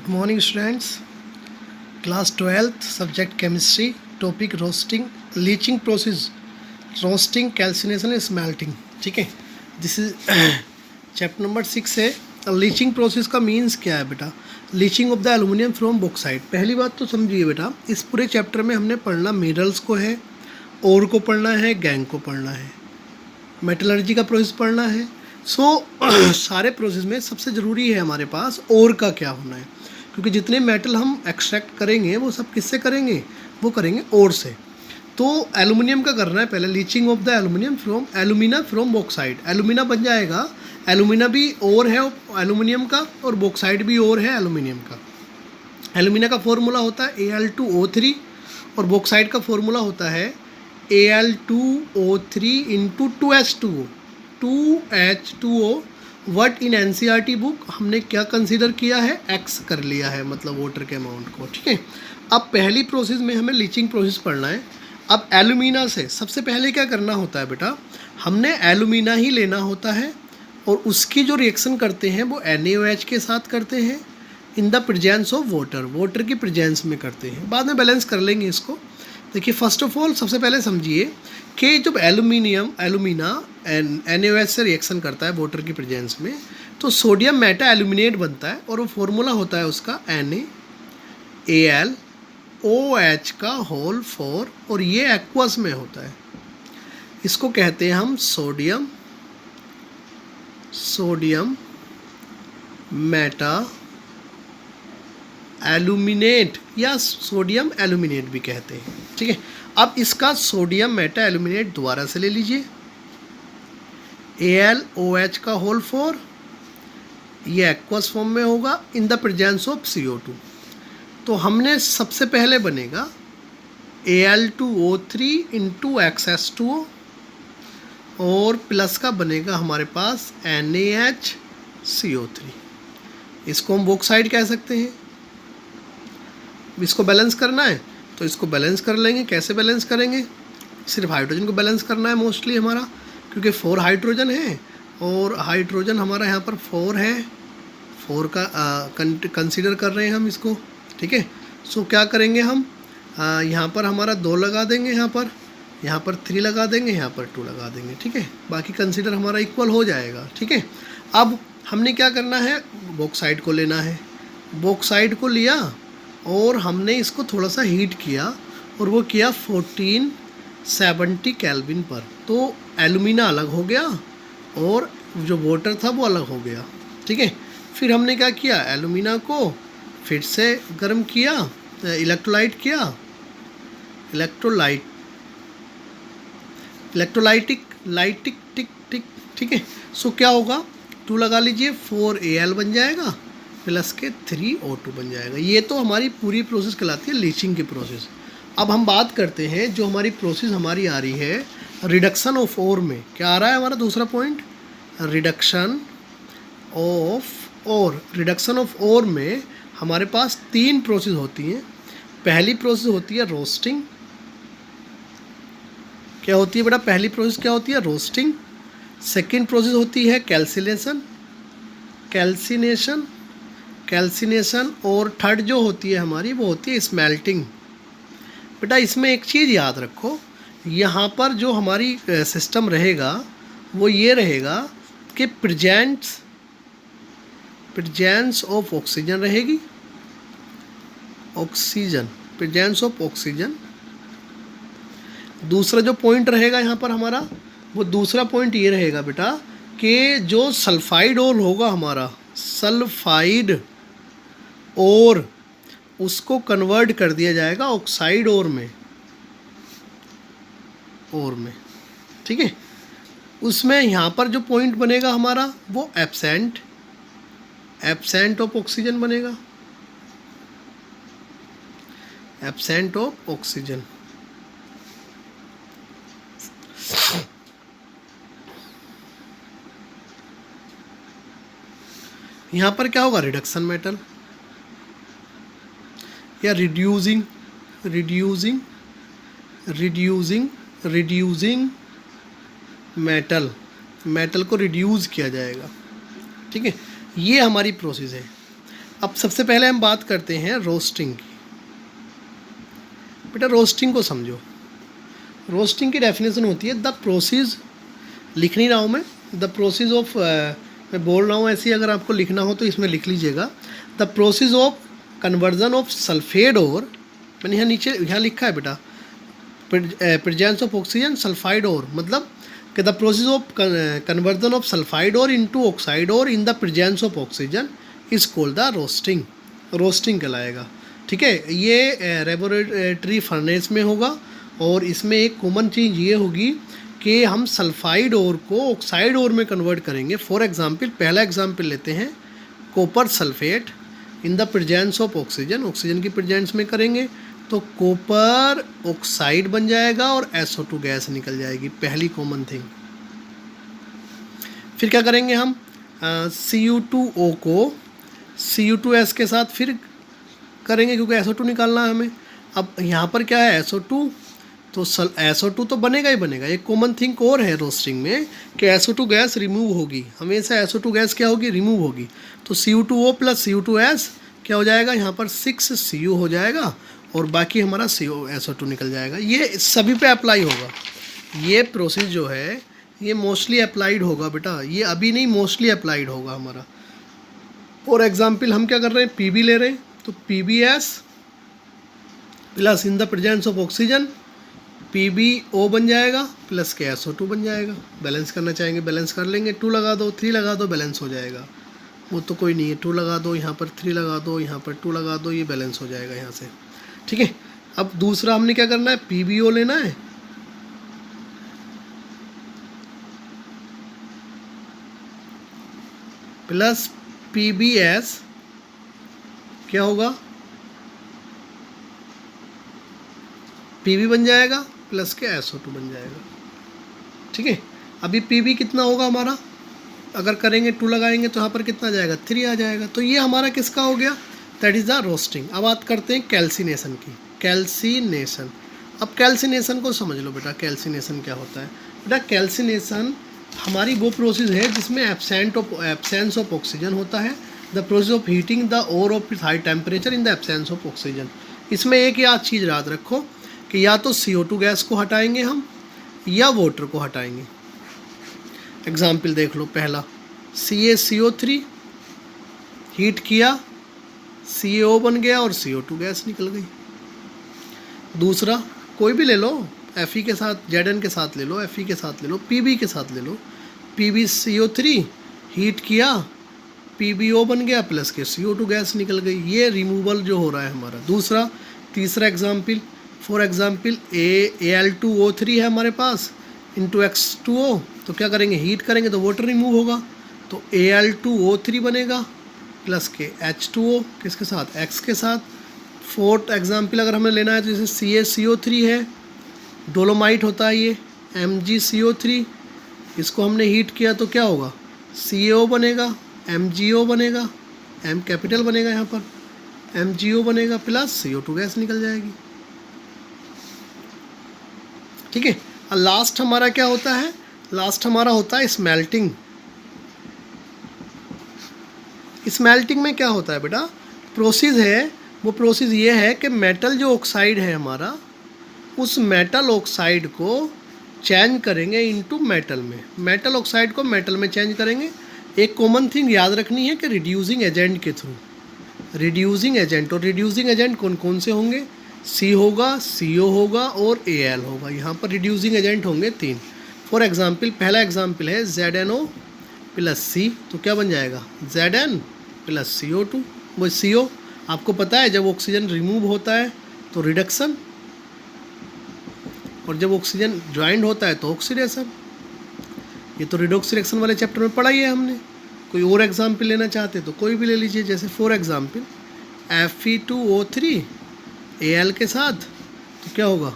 Good morning students. Class 12th subject chemistry, topic roasting, leaching process, roasting, calcination, smelting. ठीक है, this is chapter number 6 है. Leaching process का means क्या है बेटा? Leaching of the aluminium from bauxite. पहली बात तो समझिए बेटा, इस पूरे चैप्टर में हमने पढ़ना मिनरल्स को है, ओर को पढ़ना है, गैंग को पढ़ना है, मेटलर्जी का प्रोसेस पढ़ना है. सारे प्रोसेस में सबसे ज़रूरी है हमारे पास ओर का क्या होना है, क्योंकि जितने मेटल हम एक्सट्रैक्ट करेंगे वो सब किससे करेंगे? वो करेंगे ओर से. तो एल्यूमिनियम का करना है पहले, leaching of the aluminium from alumina from bauxite. Alumina बन जाएगा, एल्यूमिना भी ओर है एल्यूमिनियम का और बॉक्साइट भी ओर है एल्यूमिनियम का. एल्यूमिना का फॉर्मूला होता है Al2O3 और बॉक्साइट का फॉर्मूला होता है Al2O3 into 2H2O. 2H2O what in NCERT book हमने क्या कंसीडर किया है? X कर लिया है, मतलब वाटर के अमाउंट को. ठीक है, अब पहली प्रोसेस में हमें लीचिंग प्रोसेस पढ़ना है. अब एल्यूमिना से सबसे पहले क्या करना होता है बेटा? हमने एल्यूमिना ही लेना होता है और उसकी जो रिएक्शन करते हैं वो NaOH के साथ करते हैं in the presence of water. Water की प्रेजेंस में करते हैं, बाद में बैलेंस कर लेंगे इसको. देखिए, फर्स्ट ऑफ ऑल सबसे पहले समझिए कि जब एल्यूमिना NaOH से रिएक्शन करता है वाटर की प्रेजेंस में, तो सोडियम मेटा एल्यूमिनेट बनता है और वो फॉर्मूला होता है उसका NaAlOH का होल 4 और ये एक्वस में होता है. इसको कहते हैं हम सोडियम मेटा एल्यूमिनेट या सोडियम एल्यूमिनेट भी कहते हैं. ठीक है, अब इसका सोडियम मेटा एल्यूमिनेट दोबारा से ले लीजिए. AlOH का होल 4, ये एक्वस फॉर्म में होगा in the presence of CO2. तो हमने सबसे पहले बनेगा Al2O3 इंटू XH2O और प्लस का बनेगा हमारे पास NaHCO3. इसको हम बॉक्साइट कह सकते हैं. इसको बैलेंस करना है तो इसको बैलेंस कर लेंगे. कैसे बैलेंस करेंगे? सिर्फ हाइड्रोजन को बैलेंस करना है मोस्टली हमारा, क्योंकि 4 हाइड्रोजन है और हाइड्रोजन हमारा यहाँ पर 4 है. 4 का कंसीडर कर रहे हैं हम इसको. ठीक है, सो क्या करेंगे हम? यहाँ पर हमारा 2 लगा देंगे, यहाँ पर 3 लगा देंगे, यहाँ पर 2 लगा देंगे. ठीक है, बाकी कंसीडर हमारा इक्वल हो जाएगा. ठीक है, अब हमने क्या करना है? बॉक्साइट को लेना है. बॉक्साइट को लिया और हमने इसको थोड़ा सा हीट किया और वो किया 1470 केल्विन पर. तो एल्यूमिना अलग हो गया और जो वाटर था वो अलग हो गया. ठीक है, फिर हमने क्या किया? एल्यूमिना को फिर से गर्म किया, इलेक्ट्रोलाइटिक ठीक है. सो क्या होगा? 2 लगा लीजिए, 4Al बन जाएगा प्लस के 3O2 बन जाएगा. ये तो हमारी पूरी प्रोसेस कहलाती है लीचिंग की प्रोसेस. अब हम बात करते हैं जो हमारी प्रोसेस हमारी आ रही है रिडक्शन ऑफ ओर में. क्या आ रहा है हमारा दूसरा पॉइंट? रिडक्शन ऑफ ओर में हमारे पास 3 प्रोसेस होती हैं. पहली प्रोसेस होती है रोस्टिंग. क्या होती है बेटा? पहली प्रोसेस क्या होती है? रोस्टिंग. सेकेंड प्रोसेस होती है कैल्सिनेशन और थर्ड जो होती है हमारी वो होती है स्मेल्टिंग. बेटा इसमें एक चीज़ याद रखो, यहाँ पर जो हमारी सिस्टम रहेगा वो ये रहेगा कि प्रेजेंस ऑफ ऑक्सीजन रहेगी. Presence of oxygen. दूसरा जो पॉइंट रहेगा यहाँ पर हमारा, वो दूसरा पॉइंट ये रहेगा बेटा कि जो सल्फाइड ओर होगा हमारा, सल्फाइड और उसको कन्वर्ट कर दिया जाएगा ऑक्साइड ओर में. ठीक है, उसमें यहाँ पर जो पॉइंट बनेगा हमारा वो एब्सेंट ऑफ ऑक्सीजन बनेगा. Absent of oxygen. यहाँ पर क्या होगा? रिडक्शन मेटल या रिड्यूसिंग मेटल को रिड्यूस किया जाएगा. ठीक है, ये हमारी प्रोसेस है. अब सबसे पहले हम बात करते हैं रोस्टिंग की। बेटा रोस्टिंग को समझो। रोस्टिंग की डेफिनेशन होती है द प्रोसेस, लिख नहीं रहा हूँ मैं, द प्रोसेस ऑफ, मैं बोल रहा हूँ ऐसे ही, अगर आपको लिखना हो तो इसमें लिख लीजिएगा, the process of conversion of sulphate और, मैंने यहाँ नीचे यहाँ लिखा है बेटा, प्रेजेंस ऑफ ऑक्सीजन सल्फाइड और, मतलब कि the process of conversion of sulphide और इनटू ऑक्साइड और in the presence of oxygen is called the roasting. Roasting कहलाएगा। ठीक है, ये लेबोरेटरी फर्नेस में होगा और इसमें एक कॉमन चीज़ ये होगी कि हम सल्फाइड और को ऑक्साइड और में कन्वर्ट करेंगे। फॉर एग्जांपल, पहला एग्जांपल लेते हैं, copper sulphate in the presence of oxygen, oxygen की प्रेजेंस में करेंगे तो कॉपर ऑक्साइड बन जाएगा और SO2 गैस निकल जाएगी, पहली कॉमन थिंग। फिर क्या करेंगे हम, Cu2O को Cu2S के साथ फिर करेंगे क्योंकि SO2 निकालना है हमें। अब यहाँ पर क्या है SO2, तो SO2 तो बनेगा ही बनेगा। एक कॉमन थिंग और है रोस्टिंग में कि SO2 गैस रिमूव होगी, हमेशा SO2 गैस क्या होगी, रिमूव होगी। तो Cu2O प्लस Cu2S क्या हो जाएगा, यहाँ पर 6Cu हो जाएगा और बाकी हमारा SO2 निकल जाएगा। ये सभी पे अप्लाई होगा। ये प्रोसेस जो है ये मोस्टली अप्लाइड होगा बेटा, ये अभी नहीं, मोस्टली अप्लाइड होगा हमारा। फॉर एग्जाम्पल हम क्या कर रहे हैं, PB ले रहे हैं तो PBS plus in the presence of oxygen PBO बन जाएगा प्लस के SO2 बन जाएगा। बैलेंस करना चाहेंगे बैलेंस कर लेंगे, 2 लगा दो 3 लगा दो बैलेंस हो जाएगा। वो तो कोई नहीं है, 2 लगा दो, यहाँ पर 3 लगा दो, यहाँ पर 2 लगा दो, ये बैलेंस हो जाएगा यहाँ से। ठीक है, अब दूसरा हमने क्या करना है, PBO लेना है प्लस PBS क्या होगा, PB बन जाएगा प्लस के SO2 बन जाएगा। ठीक है, अभी PB कितना होगा हमारा, अगर करेंगे 2 लगाएंगे तो यहाँ पर कितना आ जाएगा, 3 आ जाएगा। तो ये हमारा किसका हो गया, दैट इज़ द रोस्टिंग। अब बात करते हैं कैल्सिनेशन की। कैल्सिनेशन, अब कैल्सिनेशन को समझ लो बेटा, कैल्सिनेशन क्या होता है। बेटा कैल्सिनेशन हमारी वो प्रोसेस है जिसमें एब्सेंस ऑफ ऑक्सीजन होता है। The process of heating the ore of high temperature in the absence of oxygen. इसमें एक याद चीज़ याद रखो कि या तो CO2 गैस को हटाएंगे हम या वाटर को हटाएंगे। एग्जाम्पल देख लो, पहला CaCO3 हीट किया, CaO बन गया और CO2 गैस निकल गई। दूसरा कोई भी ले लो, Fe के साथ, Zn के साथ ले लो, Fe के साथ ले लो, Pb के साथ ले लो, PbCO3 हीट किया, PbO बन गया प्लस के CO2 गैस निकल गई। ये रिमूवल जो हो रहा है हमारा। दूसरा, तीसरा एग्जाम्पल, फॉर एग्जाम्पल Al2O3 है हमारे पास इंटू X2O, तो क्या करेंगे, हीट करेंगे तो वाटर रिमूव होगा, तो Al2O3 बनेगा प्लस के H2O किसके साथ, X के साथ। फोर्थ एग्जाम्पल अगर हमें लेना है तो जैसे CaCO3 है, डोलोमाइट होता है ये, MgCO3, इसको हमने हीट किया तो क्या होगा, CaO बनेगा, MgO बनेगा, M कैपिटल बनेगा यहाँ पर, MgO बनेगा प्लस CO2 गैस निकल जाएगी। ठीक है, और लास्ट हमारा क्या होता है, लास्ट हमारा होता है स्मेल्टिंग। स्मेल्टिंग में क्या होता है बेटा, प्रोसेस है, वो प्रोसेस ये है कि मेटल जो ऑक्साइड है हमारा, उस मेटल ऑक्साइड को चेंज करेंगे इनटू मेटल में, मेटल ऑक्साइड को मेटल में चेंज करेंगे। एक कॉमन थिंग याद रखनी है कि रिड्यूसिंग एजेंट के थ्रू, रिड्यूसिंग एजेंट, और रिड्यूसिंग एजेंट कौन कौन से होंगे, C होगा, CO होगा और Al होगा। यहाँ पर रिड्यूसिंग एजेंट होंगे 3। फॉर एग्जांपल, पहला एग्जांपल है ZnO प्लस C, तो क्या बन जाएगा, Zn प्लस CO2। वो CO आपको पता है जब ऑक्सीजन रिमूव होता है तो रिडक्शन, और जब ऑक्सीजन ज्वाइंट होता है तो ऑक्सीडेशन। ये तो रिडॉक्स रिएक्शन वाले चैप्टर में पढ़ा ही है हमने। कोई और एग्जाम्पल लेना चाहते तो कोई भी ले लीजिए, जैसे फॉर एग्जाम्पल Fe2O3 Al के साथ, तो क्या होगा,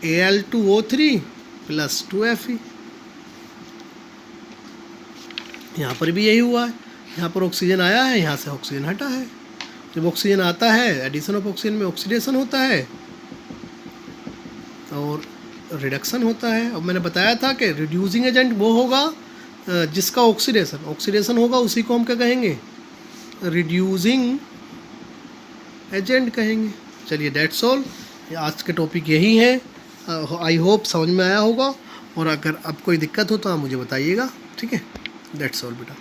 Al2O3 प्लस 2Fe। यहाँ पर भी यही हुआ है, यहाँ पर ऑक्सीजन आया है, यहाँ से ऑक्सीजन हटा है। जब ऑक्सीजन आता है, एडिशन ऑफ ऑक्सीजन में ऑक्सीडेशन होता है और रिडक्शन होता है। अब मैंने बताया था कि रिड्यूसिंग एजेंट वो होगा जिसका ऑक्सीडेशन होगा, उसी को हम क्या कहेंगे, रिड्यूसिंग एजेंट कहेंगे। चलिए दैट्स ऑल, आज के टॉपिक यही है। आई होप समझ में आया होगा, और अगर अब कोई दिक्कत हो तो आप मुझे बताइएगा, ठीक है। दैट्स ऑल बेटा।